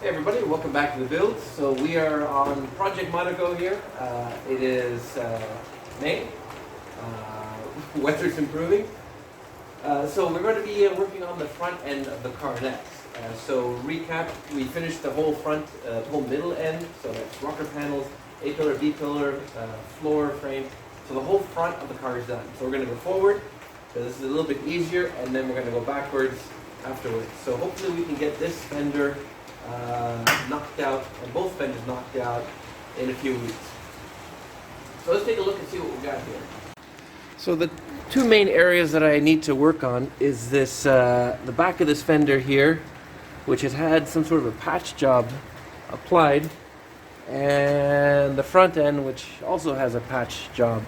Hey everybody, welcome back to the build. So we are on Project Monaco here. It is May. Weather's improving. So we're going to be working on the front end of the car next. So recap, we finished the whole front, the whole middle end. So that's rocker panels, A-pillar, B-pillar, floor frame. So the whole front of the car is done. So we're going to go forward, so this is a little bit easier, and then we're going to go backwards afterwards. So hopefully we can get this fender knocked out, and both fenders knocked out in a few weeks. So let's take a look and see what we got here. So the two main areas that I need to work on is this, the back of this fender here, which has had some sort of a patch job applied, and the front end, which also has a patch job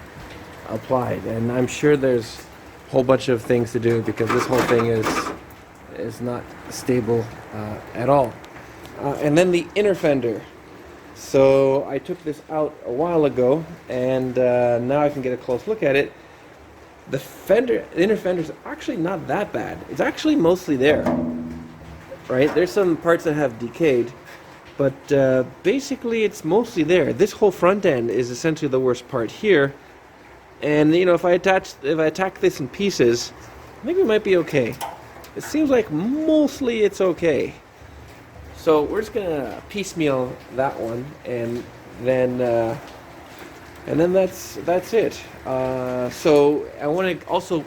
applied. And I'm sure there's a whole bunch of things to do because this whole thing is not stable at all. And then the inner fender. So I took this out a while ago, and now I can get a close look at it. The inner fender is actually not that bad. It's actually mostly there, right? There's some parts that have decayed, but basically it's mostly there. This whole front end is essentially the worst part here. And you know, if I attack this in pieces, I think we might be okay. It seems like mostly it's okay. So we're just gonna piecemeal that one, and then that's it. So I want to also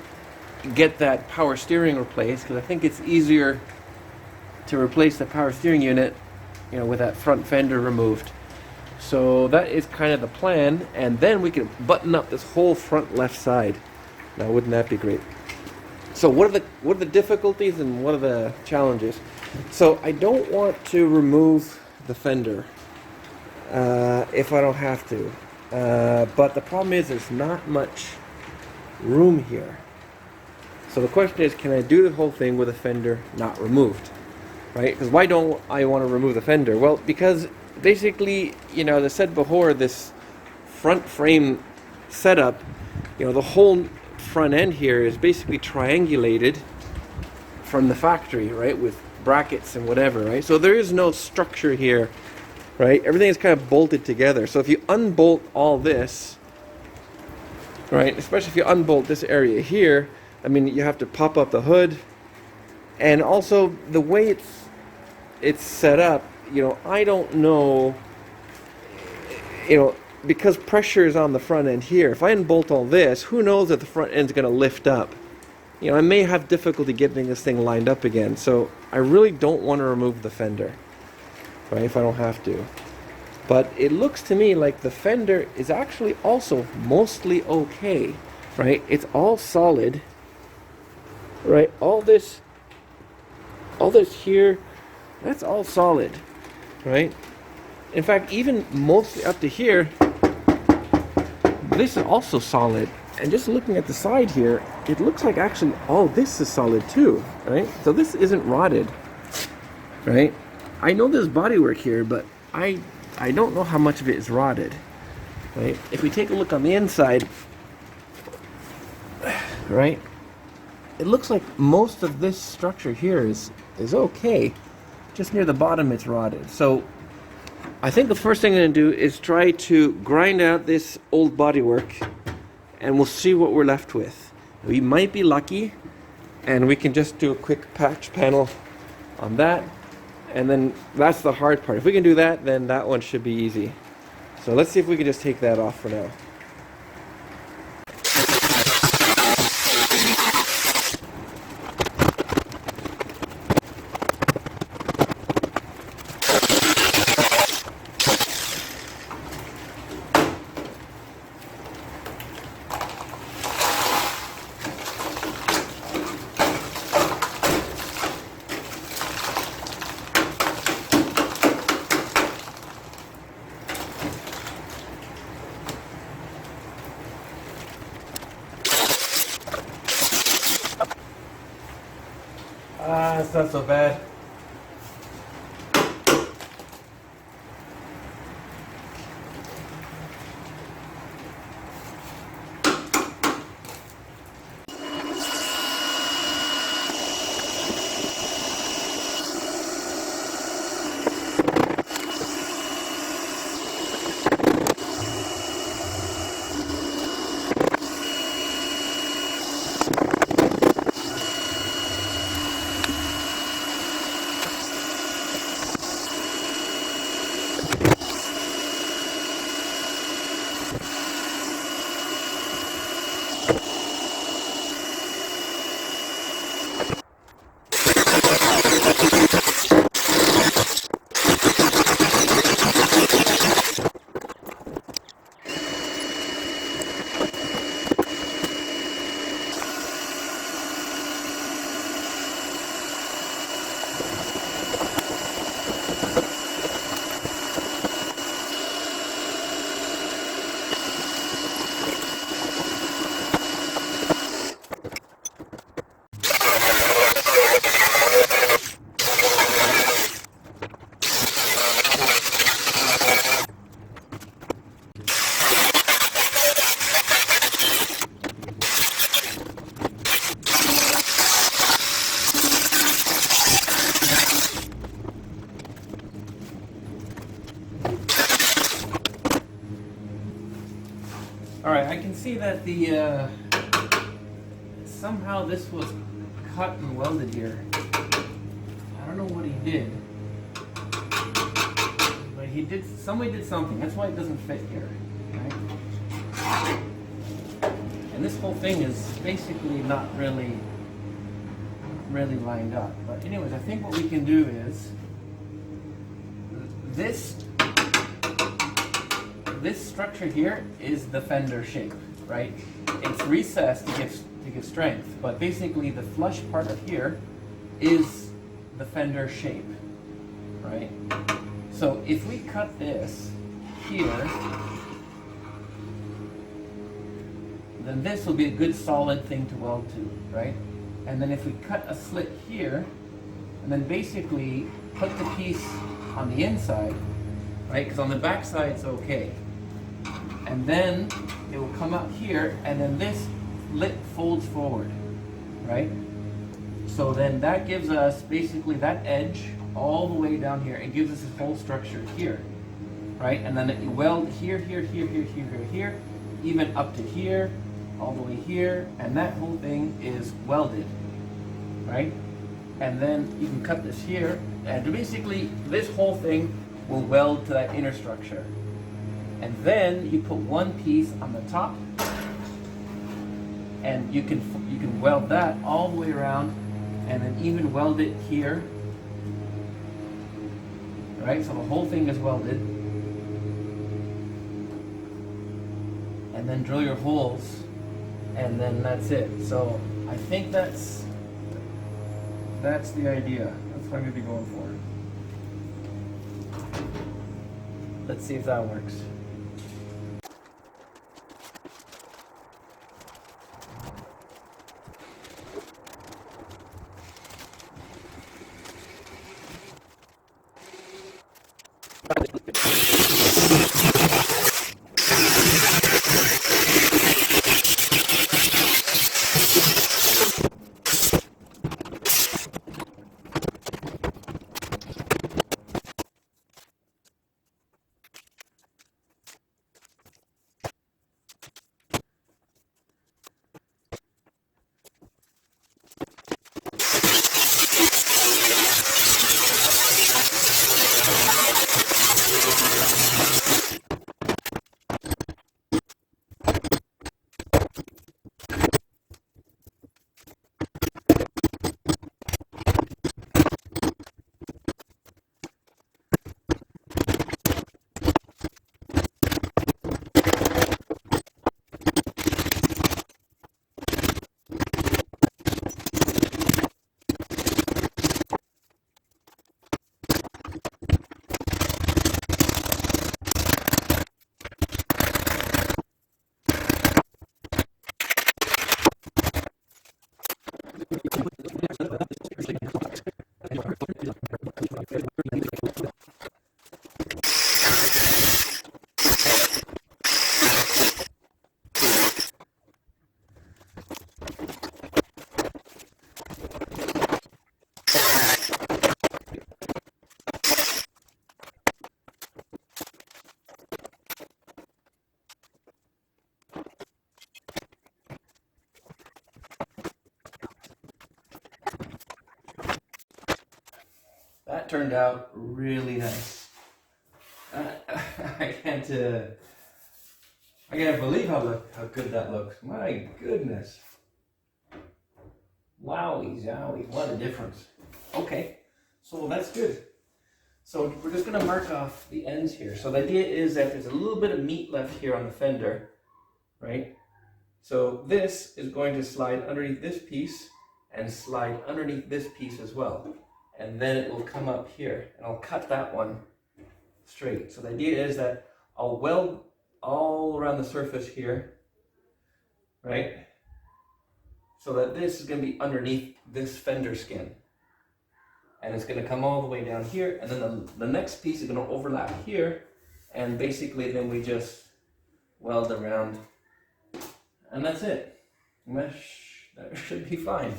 get that power steering replaced because I think it's easier to replace the power steering unit, you know, with that front fender removed. So that is kind of the plan, and then we can button up this whole front left side. Now, wouldn't that be great? So what are the difficulties and what are the challenges? So I don't want to remove the fender if I don't have to. But the problem is there's not much room here. So the question is, can I do the whole thing with the fender not removed? Right? Because why don't I want to remove the fender? Well, because basically, you know, as I said before, this front frame setup, you know, the whole front end here is basically triangulated from the factory, right, with brackets and whatever, right? So there is no structure here, right? Everything is kind of bolted together. So if you unbolt all this, right, especially if you unbolt this area here, I mean, you have to pop up the hood, and also the way it's set up, you know, I don't know, you know, because pressure is on the front end here. If I unbolt all this, who knows if the front end's going to lift up. You know, I may have difficulty getting this thing lined up again. So I really don't want to remove the fender, right, if I don't have to. But it looks to me like the fender is actually also mostly okay, right? It's all solid, right? All this here, that's all solid, right? In fact, even mostly up to here, this is also solid. And just looking at the side here, it looks like actually all this is solid too, right? So this isn't rotted, right? I know there's bodywork here, but I don't know how much of it is rotted, right? If we take a look on the inside, right, it looks like most of this structure here is okay. Just near the bottom it's rotted. So I think the first thing I'm going to do is try to grind out this old bodywork, and we'll see what we're left with. We might be lucky, and we can just do a quick patch panel on that, and then that's the hard part. If we can do that, then that one should be easy. So let's see if we can just take that off for now. It's not so bad. see that the somehow this was cut and welded here. I don't know what he did, but somebody did something. That's why it doesn't fit here, right? And this whole thing is basically not really lined up. But anyways, I think what we can do is this structure here is the fender shape, right? It's recessed to give strength, but basically the flush part of here is the fender shape, right? So if we cut this here, then this will be a good solid thing to weld to, right? And then if we cut a slit here, and then basically put the piece on the inside, right? Because on the back side it's okay. And then it will come out here, and then this lip folds forward, right? So then that gives us basically that edge all the way down here. It gives us this whole structure here, right? And then you weld here, here, here, here, here, here, here, even up to here, all the way here, and that whole thing is welded, right? And then you can cut this here, and basically this whole thing will weld to that inner structure. And then you put one piece on the top, and you can weld that all the way around, and then even weld it here, right? So the whole thing is welded, and then drill your holes, and then that's it. So I think that's the idea. That's what I'm gonna be going for. Let's see if that works. That turned out really nice. I can't believe how good that looks. My goodness. Wowie zowie, what a difference. Okay, so that's good. So we're just gonna mark off the ends here. So the idea is that there's a little bit of meat left here on the fender, right? So this is going to slide underneath this piece and slide underneath this piece as well. And then it will come up here, and I'll cut that one straight. So the idea is that I'll weld all around the surface here, right? So that this is going to be underneath this fender skin. And it's going to come all the way down here, and then the next piece is going to overlap here, and basically then we just weld around, and that's it. That should be fine.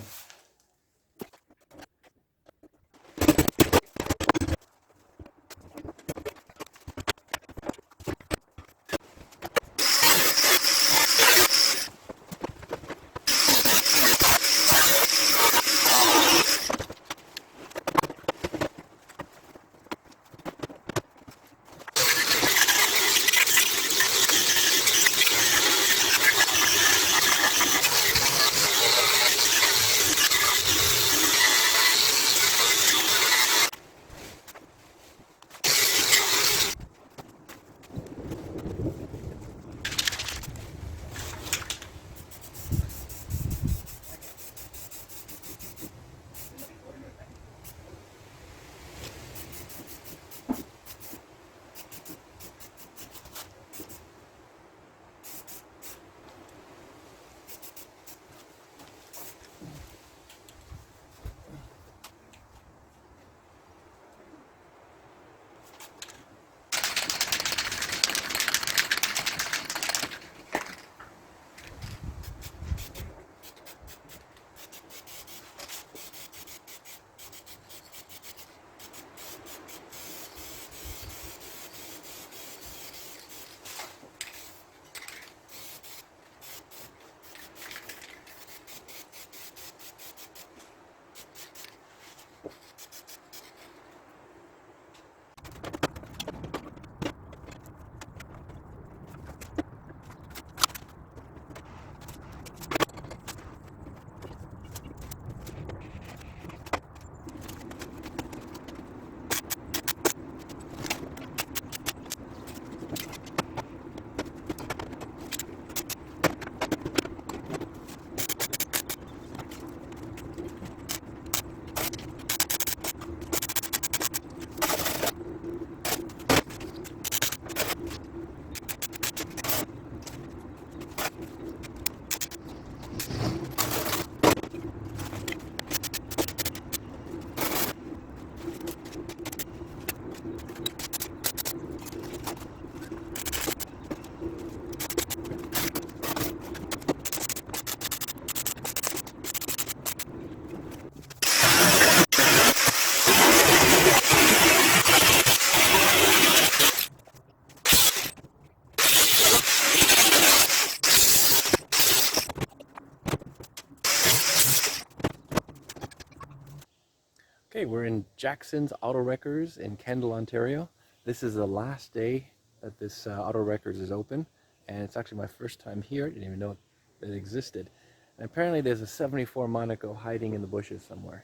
we're in Jackson's Auto Wreckers in Kendal, Ontario. This is the last day that this Auto Wreckers is open, and it's actually my first time here. I didn't even know it existed. And apparently there's a 74 Monaco hiding in the bushes somewhere.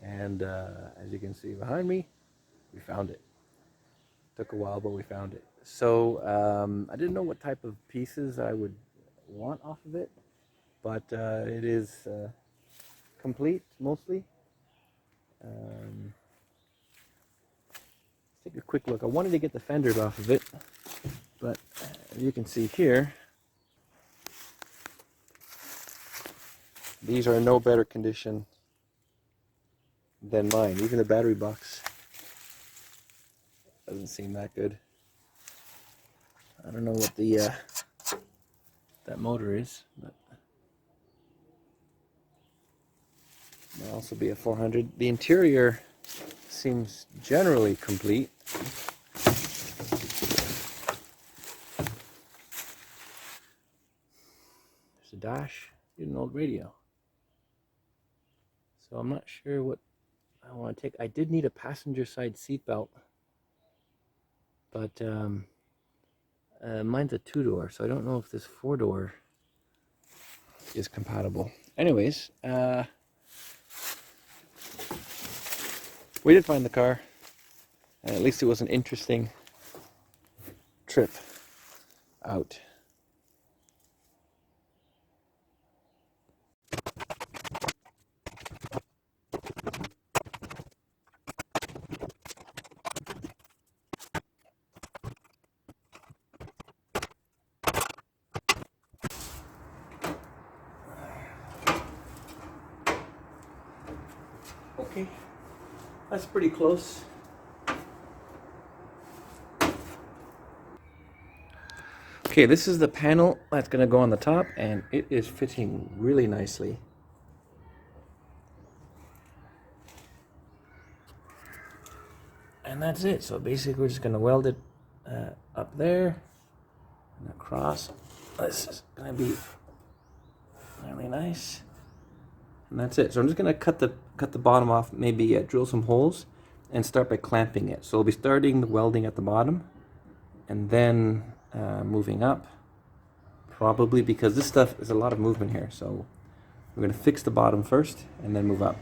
And as you can see behind me, we found it. Took a while, but we found it. So I didn't know what type of pieces I would want off of it, but it is complete mostly. Let's take a quick look. I wanted to get the fenders off of it, but as you can see here, these are in no better condition than mine. Even the battery box doesn't seem that good. I don't know what the that motor is, but might also be a 400. The interior seems generally complete. There's a dash, an old radio. So I'm not sure what I want to take. I did need a passenger side seat belt, but mine's a 2-door, so I don't know if this 4-door is compatible. Anyways, we did find the car, and at least it was an interesting trip out. Okay, that's pretty close. Okay, this is the panel that's going to go on the top, and it is fitting really nicely. And that's it. So basically we're just going to weld it up there and across. This is going to be really nice. And that's it. So I'm just going to cut the bottom off, maybe drill some holes, and start by clamping it. So we'll be starting the welding at the bottom, and then moving up, probably, because this stuff is a lot of movement here. So we're going to fix the bottom first, and then move up.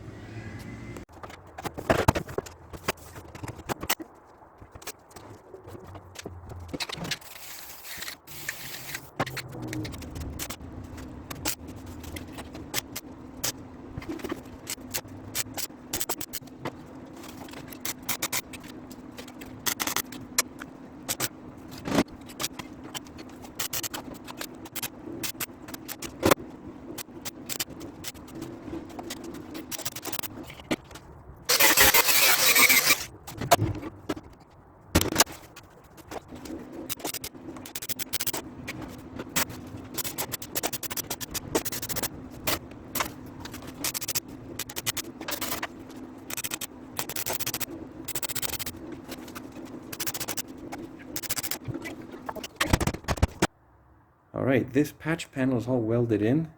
Alright, this patch panel is all welded in.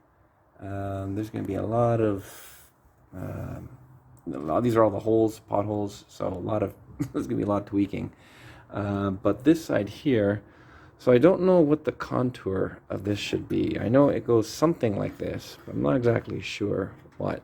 There's going to be a lot of, these are all the holes, potholes, so there's going to be a lot of tweaking. But this side here, so I don't know what the contour of this should be. I know it goes something like this, but I'm not exactly sure what.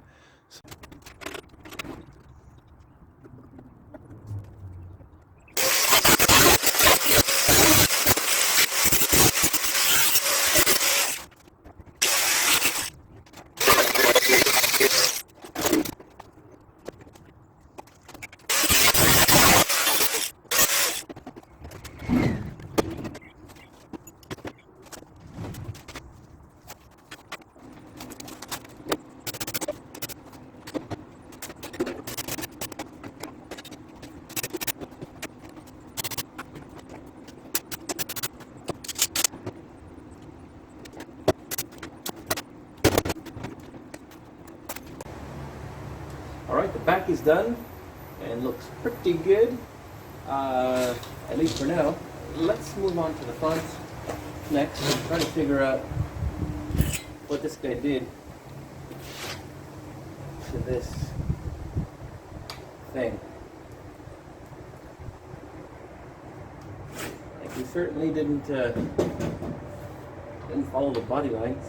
Alright, the back is done and looks pretty good, at least for now. Let's move on to the front next and try to figure out what this guy did to this thing. Like, we certainly didn't follow the body lines.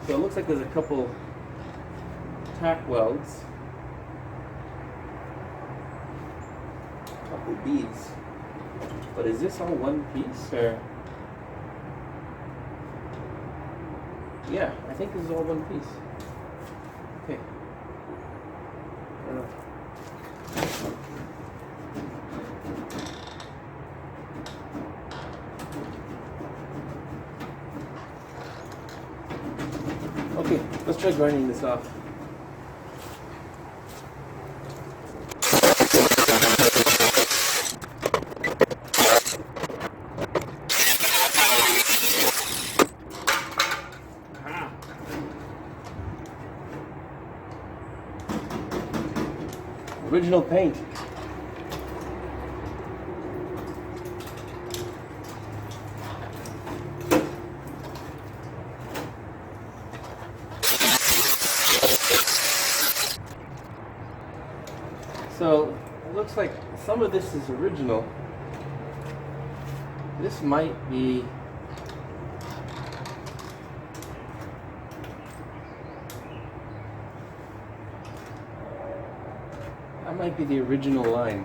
So it looks like there's a couple tack welds, a couple beads. But is this all one piece, or? Yeah, I think this is all one piece. Okay. Okay, let's try grinding this off. Original paint. So it looks like some of this is original. This might be the original line.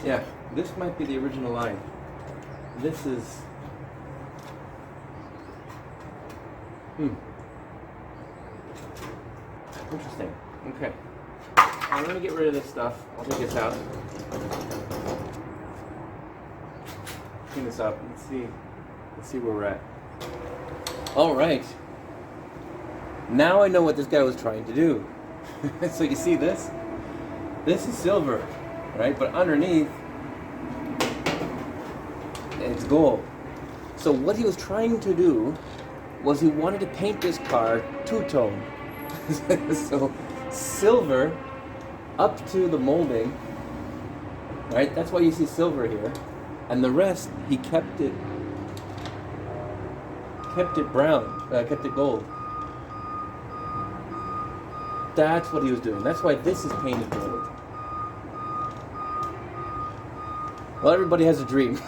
Yeah, this might be the original line. This is interesting. Okay. I'm going to get rid of this stuff. I'll take this out. Clean this up. Let's see where we're at. All right. Now I know what this guy was trying to do. So you see this? This is silver, right? But underneath, it's gold. So what he was trying to do was he wanted to paint this car two-tone. So silver up to the molding, right? That's why you see silver here, and the rest he kept it brown, kept it gold. That's what he was doing. That's why this is painted gold. Well, everybody has a dream.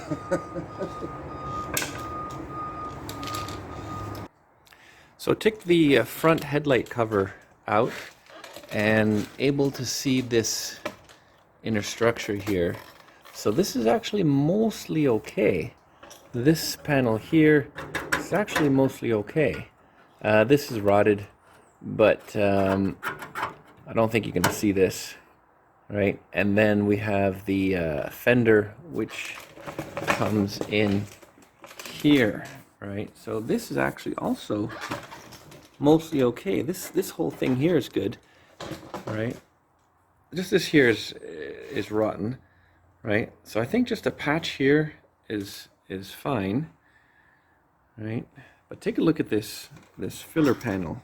So I took the front headlight cover out and able to see this inner structure here. So this is actually mostly okay. This panel here is actually mostly okay. This is rotted, but I don't think you can see this, right? And then we have the fender, which comes in here, right? So this is actually also mostly okay. This whole thing here is good, right? Just this here is rotten, right? So I think just a patch here is fine, right? But take a look at this filler panel.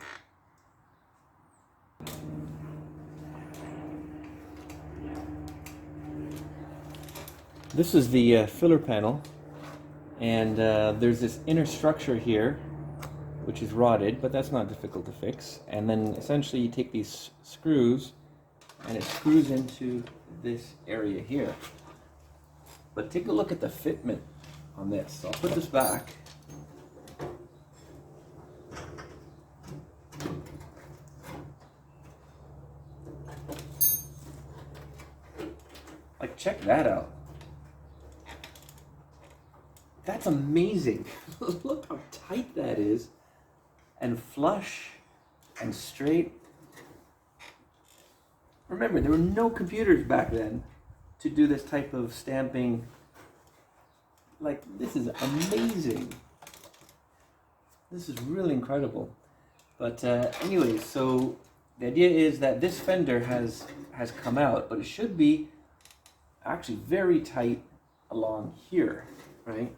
This is the filler panel, and there's this inner structure here which is rotted, but that's not difficult to fix. And then essentially you take these screws and it screws into this area here. But take a look at the fitment on this. So I'll put this back. Like, check that out. That's amazing. Look how tight that is, and flush and straight. Remember, there were no computers back then to do this type of stamping. Like, this is amazing. This is really incredible. But anyways, so the idea is that this fender has come out, but it should be actually very tight along here, right?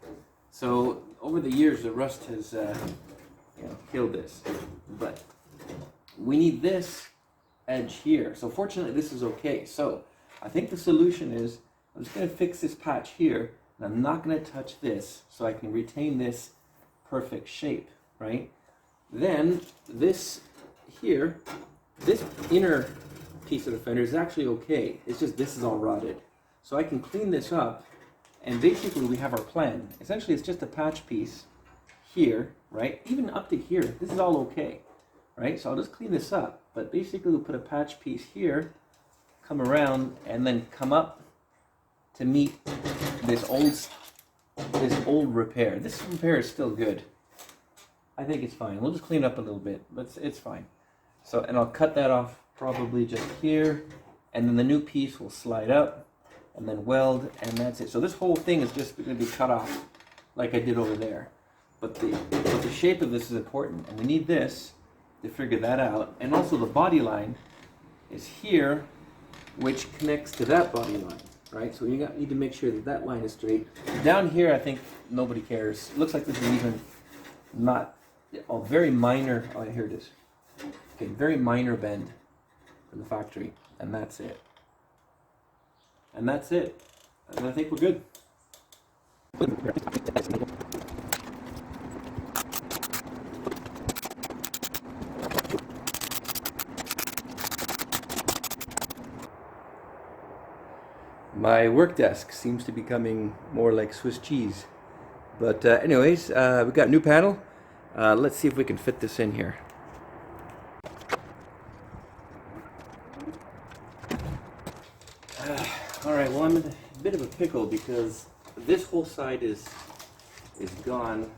So over the years, the rust has killed this, but we need this edge here. So fortunately, this is okay. So I think the solution is I'm just going to fix this patch here, and I'm not going to touch this, so I can retain this perfect shape, right? Then this here, this inner piece of the fender is actually okay. It's just this is all rotted. So I can clean this up, and basically we have our plan. Essentially, it's just a patch piece here, right? Even up to here, this is all okay, right? So I'll just clean this up. But basically, we'll put a patch piece here, come around, and then come up to meet this old repair. This repair is still good. I think it's fine. We'll just clean it up a little bit, but it's fine. So, and I'll cut that off probably just here, and then the new piece will slide up, and then weld, and that's it. So this whole thing is just going to be cut off like I did over there. But the shape of this is important, and we need this to figure that out. And also the body line is here, which connects to that body line, right? So you need to make sure that that line is straight. Down here, I think nobody cares. It looks like this is even not a very minor. Oh, here it is. Okay, very minor bend from the factory, and that's it. And that's it. And I think we're good. My work desk seems to be becoming more like Swiss cheese. But anyways, we've got a new panel. Let's see if we can fit this in here. Alright, well, I'm in a bit of a pickle because this whole side is gone,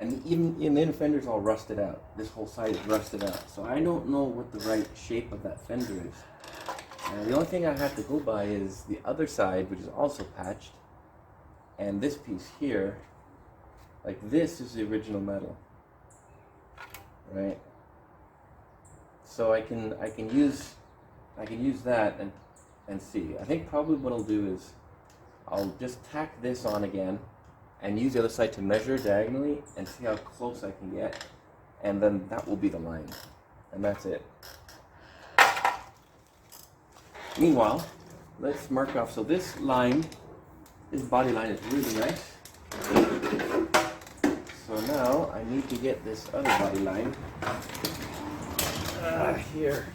and even in the inner fender's all rusted out. This whole side is rusted out. So I don't know what the right shape of that fender is. The only thing I have to go by is the other side, which is also patched, and this piece here. Like, this is the original metal, right? So I can use that and see. I think probably what I'll do is I'll just tack this on again and use the other side to measure diagonally and see how close I can get, and then that will be the line, and that's it. Meanwhile, let's mark off. So this line, this body line is really nice. So now I need to get this other body line here.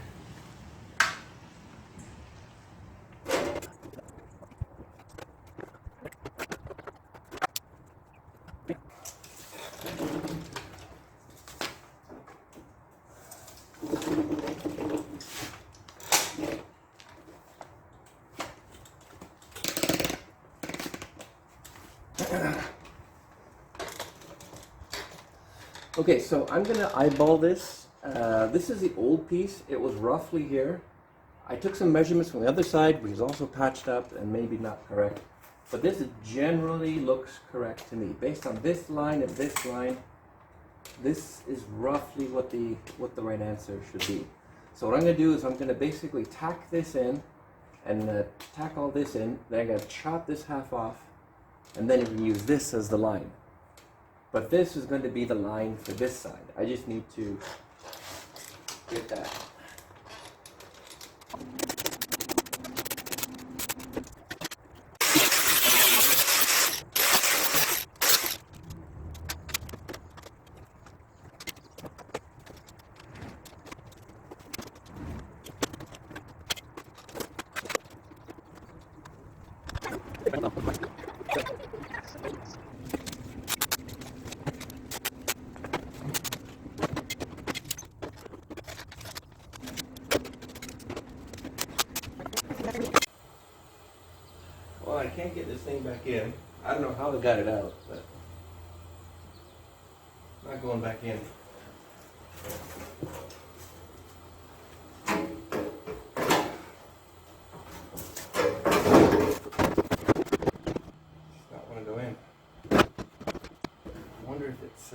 Okay, so I'm gonna eyeball this. This is the old piece. It was roughly here. I took some measurements from the other side, which is also patched up and maybe not correct. But this generally looks correct to me. Based on this line and this line, this is roughly what the right answer should be. So what I'm gonna do is I'm gonna basically tack this in and tack all this in. Then I'm gonna chop this half off, and then you can use this as the line. But this is going to be the line for this side. I just need to get that. Well, I can't get this thing back in. I don't know how they got it out, but not going back in. Just not want to go in. I wonder if it's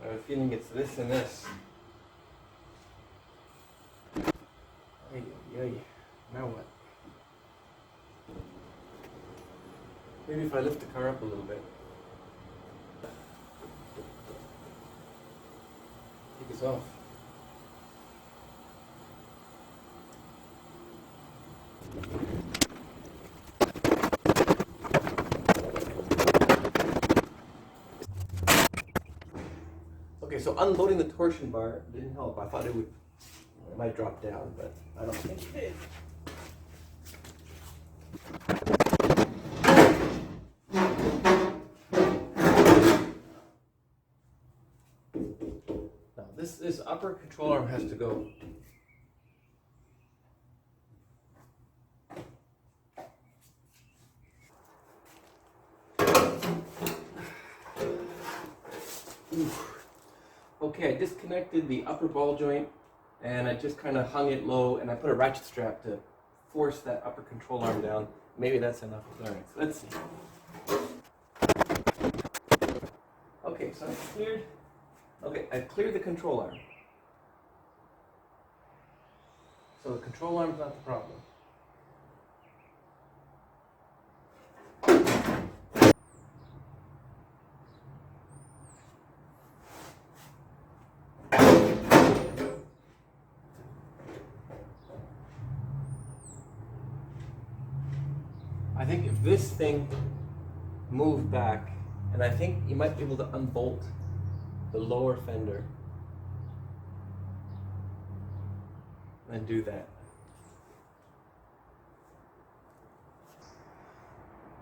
I have a feeling it's this and this. Hey, now what? Maybe if I lift the car up a little bit. Take this off. Okay, so unloading the torsion bar didn't help. I thought it might drop down, but I don't think it did. Now this upper control arm has to go. Okay, I disconnected the upper ball joint and I just kind of hung it low and I put a ratchet strap to force that upper control arm down. Maybe that's enough clearance. Let's see. Okay, so I cleared the control arm. So the control arm's not the problem. I think if this thing moved back, and I think you might be able to unbolt the lower fender and do that.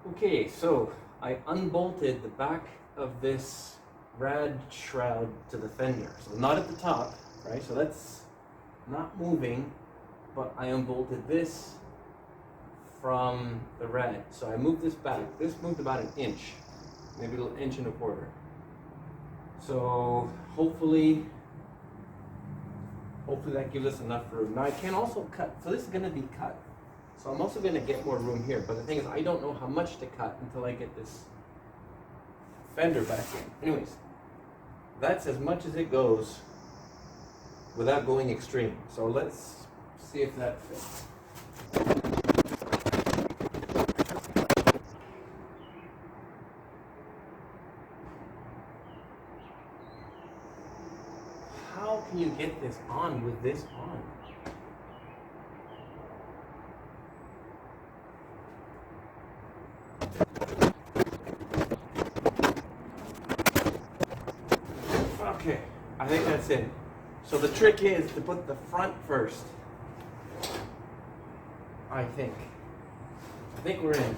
Okay, so I unbolted the back of this rad shroud to the fender. So not at the top, right? So that's not moving, but I unbolted this from the rad. So I moved this back. This moved about an inch, maybe an inch and a quarter. So hopefully that gives us enough room. Now I can also cut, so this is gonna be cut. So I'm also gonna get more room here, but the thing is I don't know how much to cut until I get this fender back in. Anyways, that's as much as it goes without going extreme. So let's see if that fits. How can you get this on with this on? Okay, I think that's it. So the trick is to put the front first. I think we're in.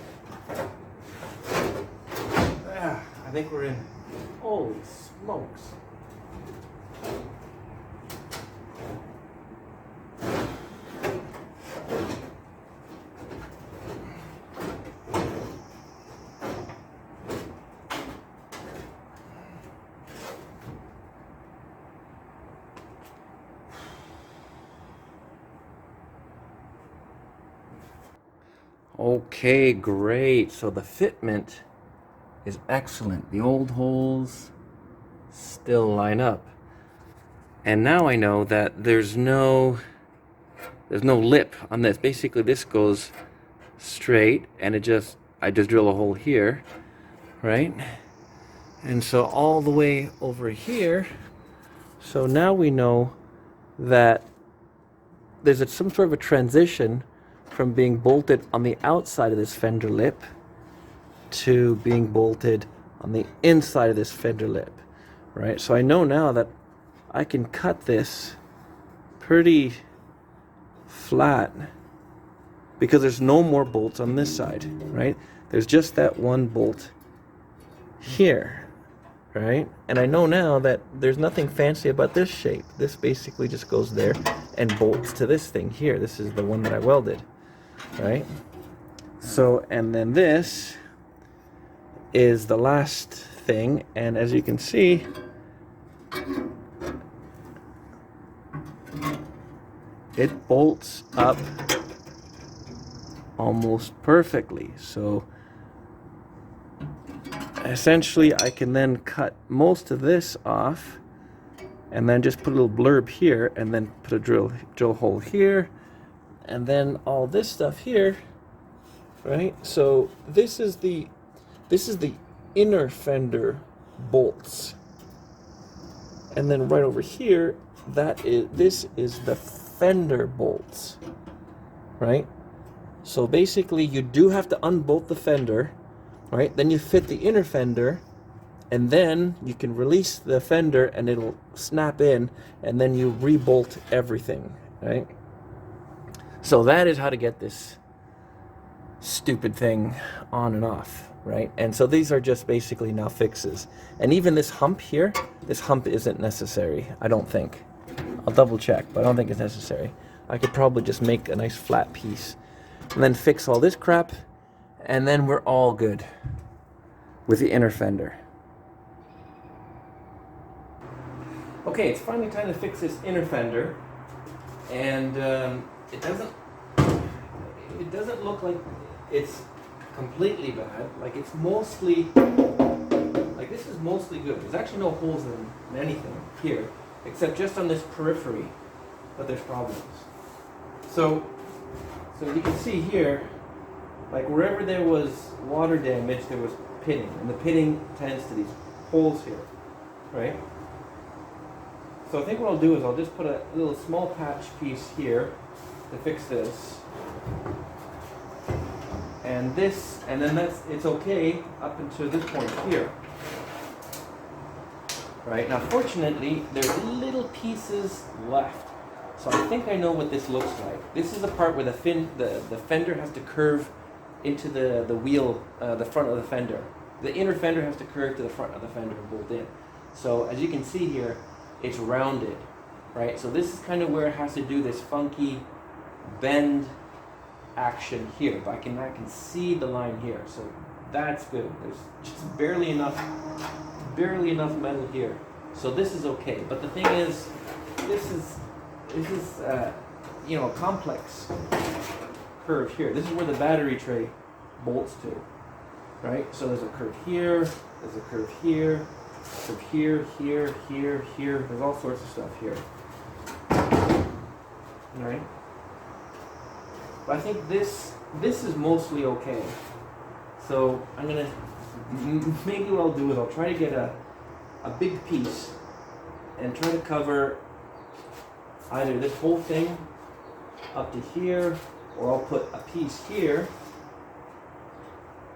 I think we're in. Holy smokes. Okay, great. So the fitment is excellent. The old holes still line up. And now I know that there's no lip on this. Basically this goes straight and I just drill a hole here, right? And so all the way over here. So now we know that there's some sort of a transition from being bolted on the outside of this fender lip to being bolted on the inside of this fender lip, right? So I know now that I can cut this pretty flat because there's no more bolts on this side, right? There's just that one bolt here, right? And I know now that there's nothing fancy about this shape. This basically just goes there and bolts to this thing here. This is the one that I welded, right? So, and then this is the last thing, and as you can see, it bolts up almost perfectly. So essentially I can then cut most of this off and then just put a little blurb here, and then put a drill hole here, and then all this stuff here, right? So this is the inner fender bolts, and then right over here, this is the fender bolts, right? So basically, you do have to unbolt the fender, right? Then you fit the inner fender, and then you can release the fender and it'll snap in, and then you rebolt everything, right? So that is how to get this stupid thing on and off, right? And so these are just basically now fixes. And even this hump here, this hump isn't necessary, I don't think. I'll double check, but I don't think it's necessary. I could probably just make a nice flat piece and then fix all this crap, and then we're all good with the inner fender. Okay, it's finally time to fix this inner fender, and it doesn't look like it's completely bad. Like, it's mostly, like, this is mostly good. There's actually no holes in anything here, except just on this periphery, but there's problems. So you can see here, like, wherever there was water damage, there was pitting, and the pitting tends to these holes here, right? So I think what I'll do is I'll just put a little small patch piece here to fix this. And this, and then it's okay up until this point here. Right, now fortunately, there's little pieces left. So I think I know what this looks like. This is the part where the fender has to curve into the wheel, the front of the fender. The inner fender has to curve to the front of the fender and bolt in. So as you can see here, it's rounded, right? So this is kind of where it has to do this funky bend action here, but I can see the line here, so that's good. There's just barely enough metal here, so this is okay. But the thing is, this is you know, a complex curve here. This is where the battery tray bolts to, right? So there's a curve here, there's a curve here, curve here, here, here, here. There's all sorts of stuff here. All right. But I think this is mostly okay. So I'm gonna, maybe what I'll do is I'll try to get a big piece and try to cover either this whole thing up to here, or I'll put a piece here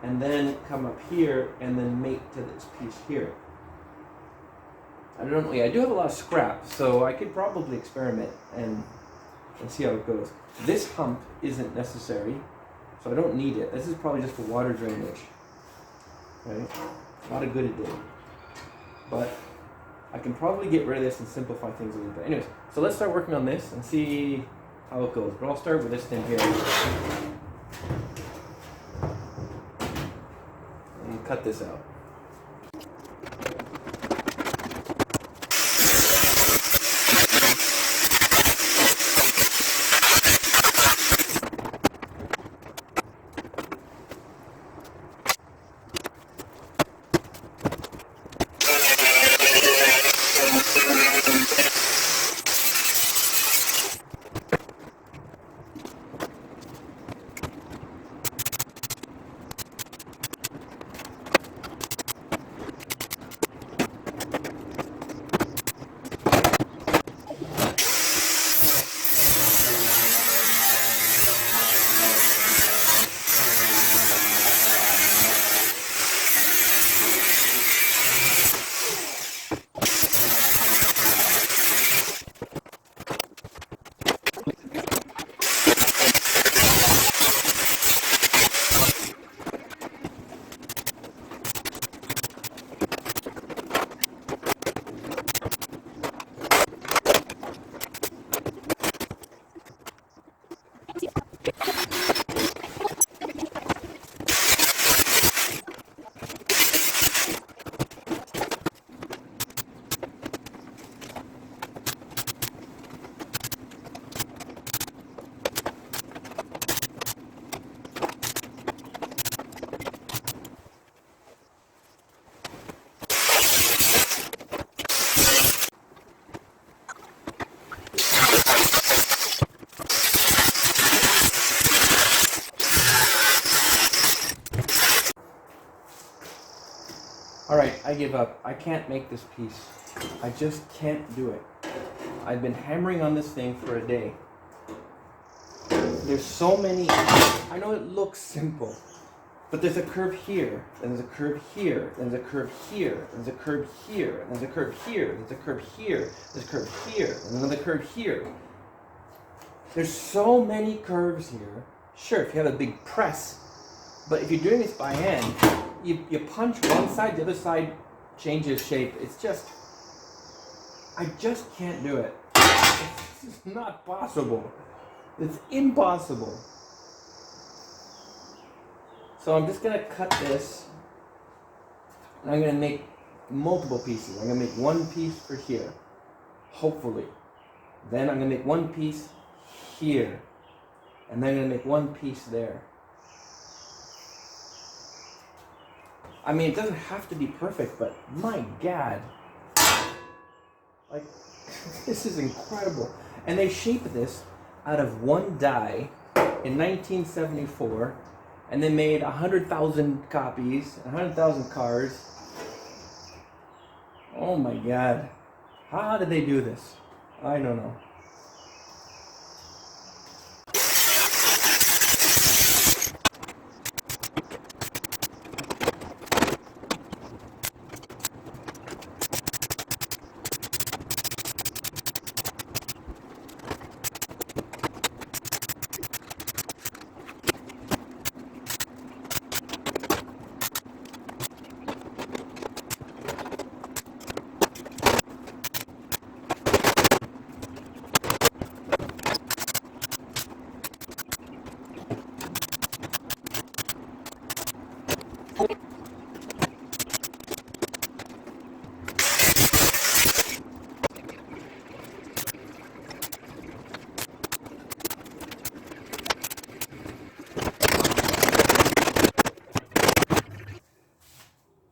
and then come up here and then mate to this piece here. I don't know, yeah, I do have a lot of scrap, so I could probably experiment and see how it goes. This hump isn't necessary, so I don't need it. This is probably just for water drainage, right? Not a good it did. But I can probably get rid of this and simplify things a little bit. Anyways, so let's start working on this and see how it goes. But I'll start with this thing here. And cut this out. I give up. I can't make this piece. I just can't do it. I've been hammering on this thing for a day. There's so many, I know it looks simple, but there's a curve here, and there's a curve here, and there's a curve here, and there's a curve here, and there's a curve here, and there's a curve here, there's a curve here, and another curve here. There's so many curves here. Sure, if you have a big press, but if you're doing this by hand, you punch one side, the other side changes shape. It's just, I just can't do it. It's just not possible. It's impossible. So I'm just gonna cut this, and I'm gonna make multiple pieces. I'm gonna make one piece for here, hopefully. Then I'm gonna make one piece here, and then I'm gonna make one piece there. I mean, it doesn't have to be perfect, but my God, like, this is incredible. And they shaped this out of one die in 1974, and they made 100,000 copies, 100,000 cars. Oh my God. How did they do this? I don't know.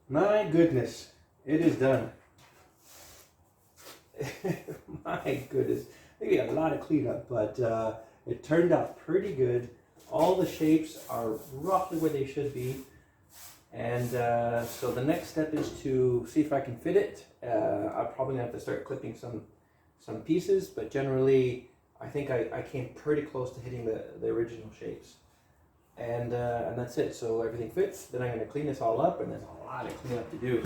My goodness, it is done. My goodness, maybe a lot of cleanup, but it turned out pretty good. All the shapes are roughly where they should be, and so the next step is to see if I can fit it. I'm probably gonna have to start clipping some pieces, but generally I think I came pretty close to hitting the original shapes. And that's it. So everything fits. Then I'm going to clean this all up, and there's a lot of cleanup to do.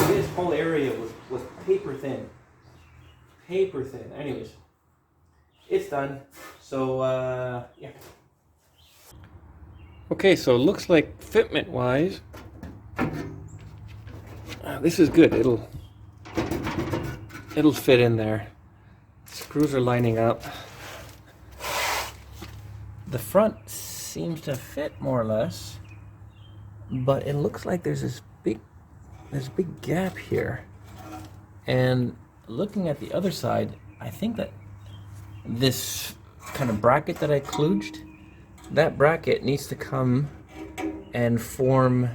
This whole area was paper thin. Paper thin. Anyways, it's done. So yeah. Okay, so it looks like fitment wise, this is good. It'll fit in there. Screws are lining up. The front seems to fit more or less, but it looks like there's this big gap here. And looking at the other side, I think that this kind of bracket that I kludged, that bracket needs to come and form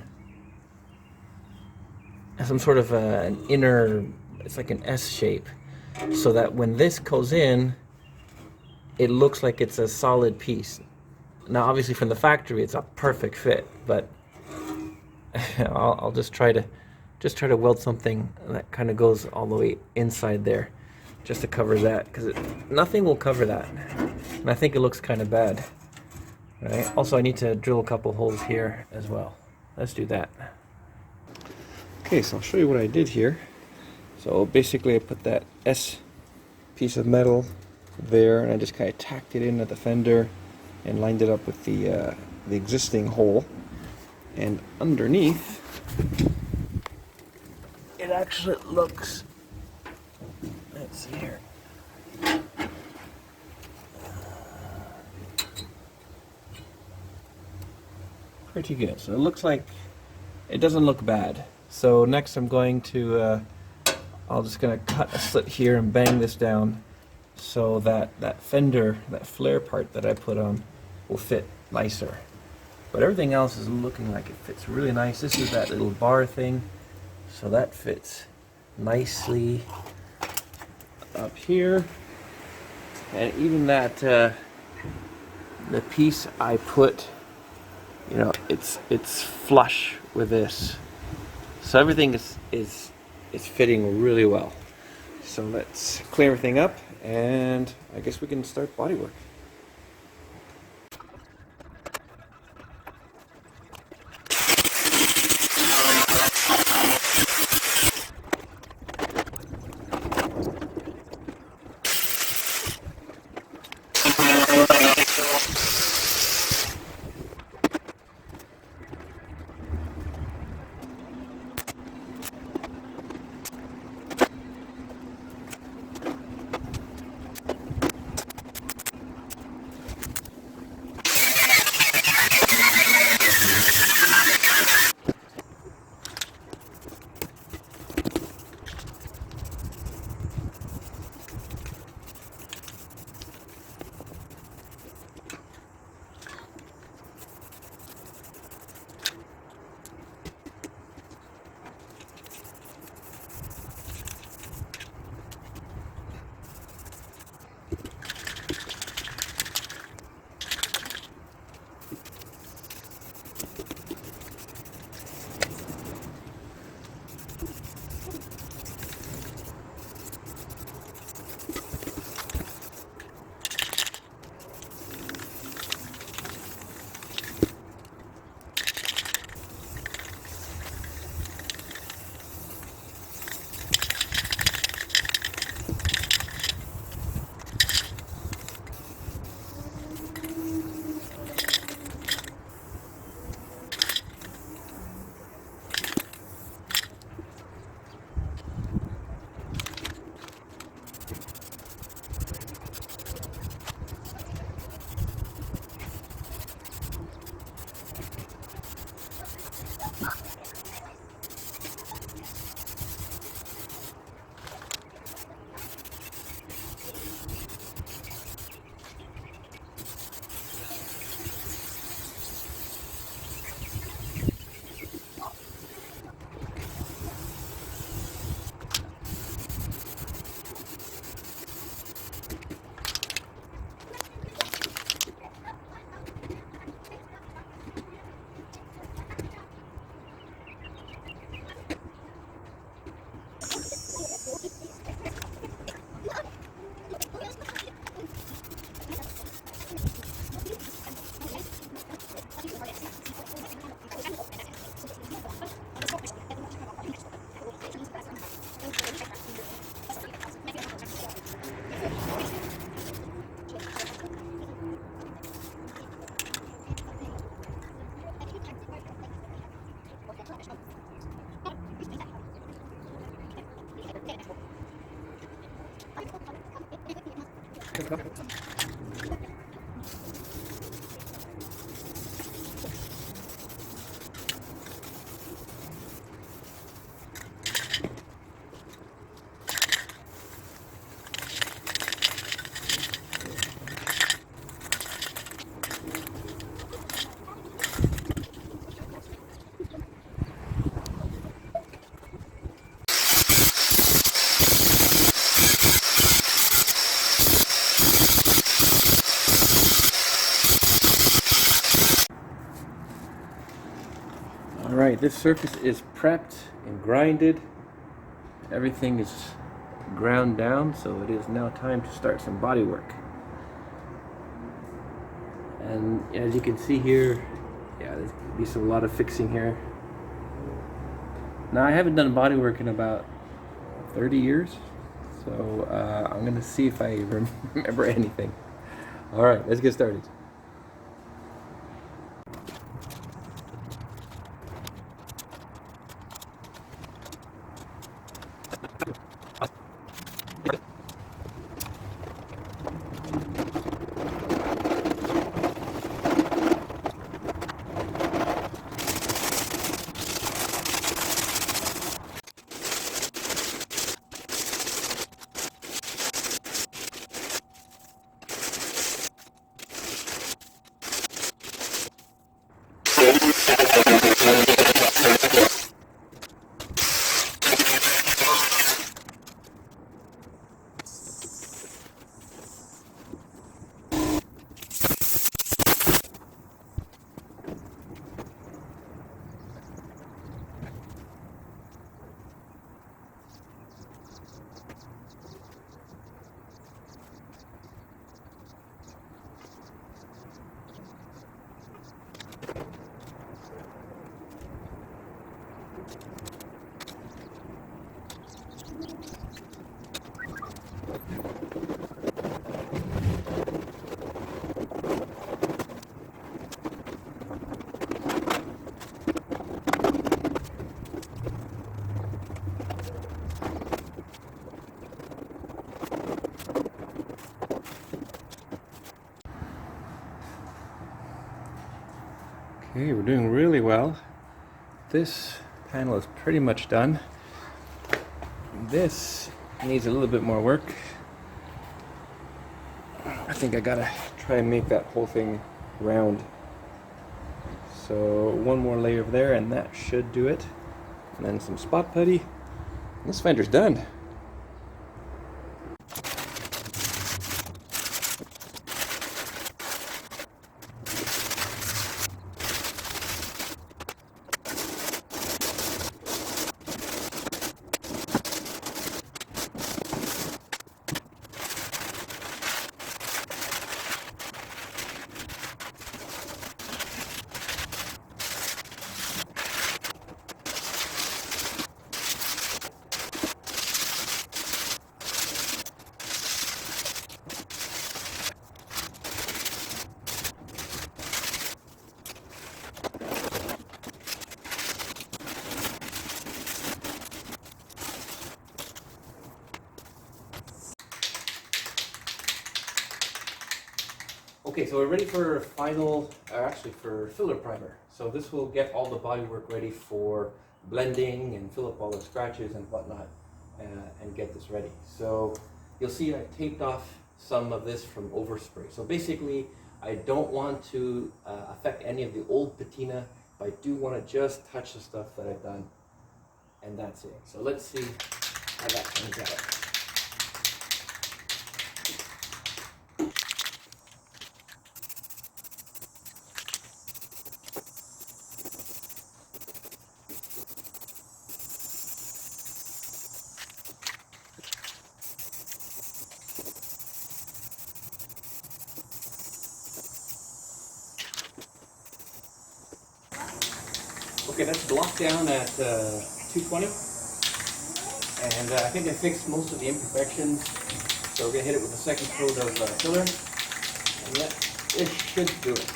some sort of an inner, it's like an S shape, so that when this goes in, it looks like it's a solid piece. Now obviously from the factory it's a perfect fit, but I'll just try to weld something that kind of goes all the way inside there just to cover that, because nothing will cover that, and I think it looks kind of bad. Right? Also I need to drill a couple holes here as well. Let's do that. Okay, so I'll show you what I did here. So basically I put that S piece of metal there, and I just kind of tacked it in at the fender and lined it up with the existing hole. And underneath, it actually looks, let's see here, pretty good. So it looks like it doesn't look bad. So next I'm going to I'm just going to cut a slit here and bang this down, so that fender, that flare part that I put on, will fit nicer. But everything else is looking like it fits really nice. This is that little bar thing, so that fits nicely up here. And even that the piece I put, you know, it's flush with this, so everything is fitting really well. So let's clear everything up, and I guess we can start bodywork. Alright, this surface is prepped and grinded. Everything is ground down, so it is now time to start some body work. And as you can see here, yeah, there's gonna be a lot of fixing here. Now, I haven't done body work in about 30 years, so I'm gonna see if I remember anything. Alright, let's get started. Okay, we're doing really well. This panel is pretty much done. This needs a little bit more work. I think I gotta try and make that whole thing round. So one more layer of there and that should do it. And then some spot putty. And this fender's done. Okay, so we're ready for final, actually for filler primer. So this will get all the bodywork ready for blending and fill up all the scratches and whatnot and get this ready. So you'll see I taped off some of this from overspray. So basically I don't want to affect any of the old patina, but I do want to just touch the stuff that I've done, and that's it. So let's see how that turns out. Okay, that's blocked down at 220, and I think I fixed most of the imperfections. So we're gonna hit it with a second coat of filler, and this should do it.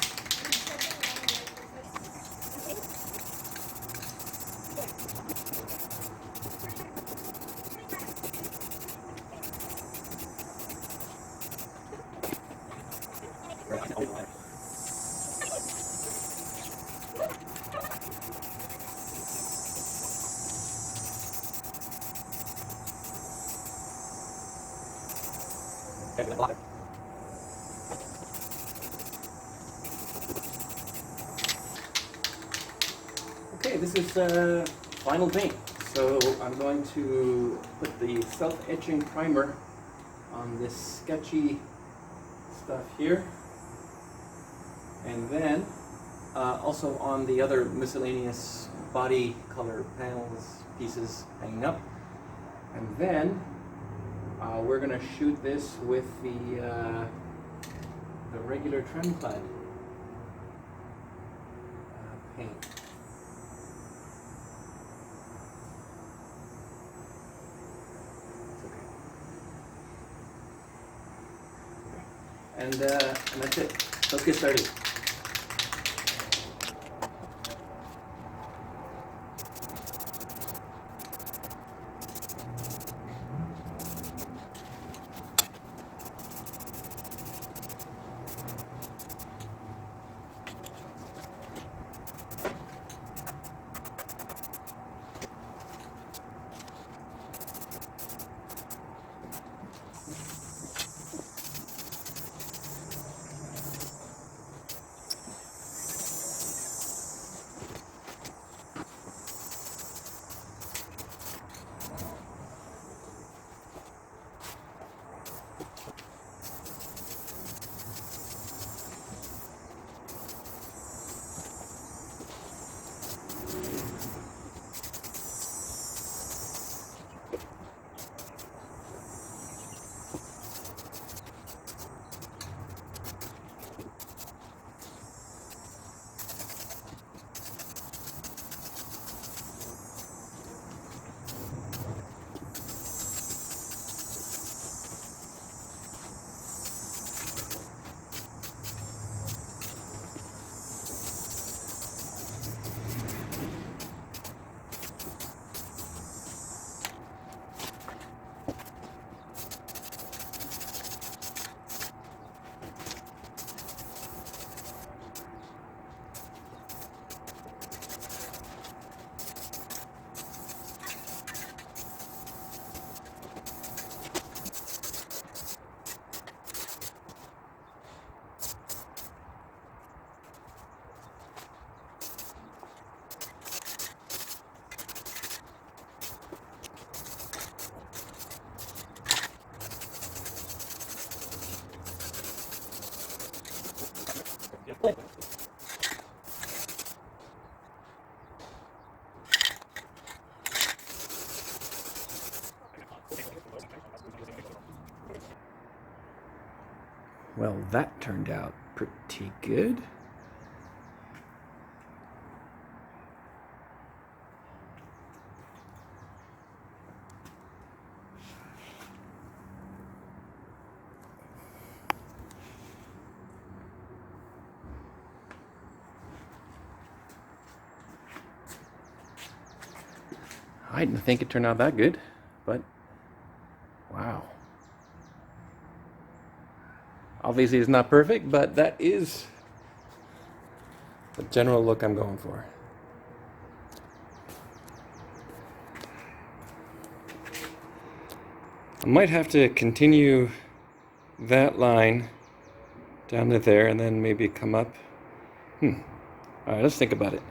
Okay, this is final paint. So I'm going to put the self-etching primer on this sketchy stuff here, and then also on the other miscellaneous body color panels pieces hanging up, and then we're going to shoot this with the regular trem-clad paint. And that's it. Let's get started. Well, that turned out pretty good. I didn't think it turned out that good, but wow. Obviously it's not perfect, but that is the general look I'm going for. I might have to continue that line down to there and then maybe come up. All right, let's think about it.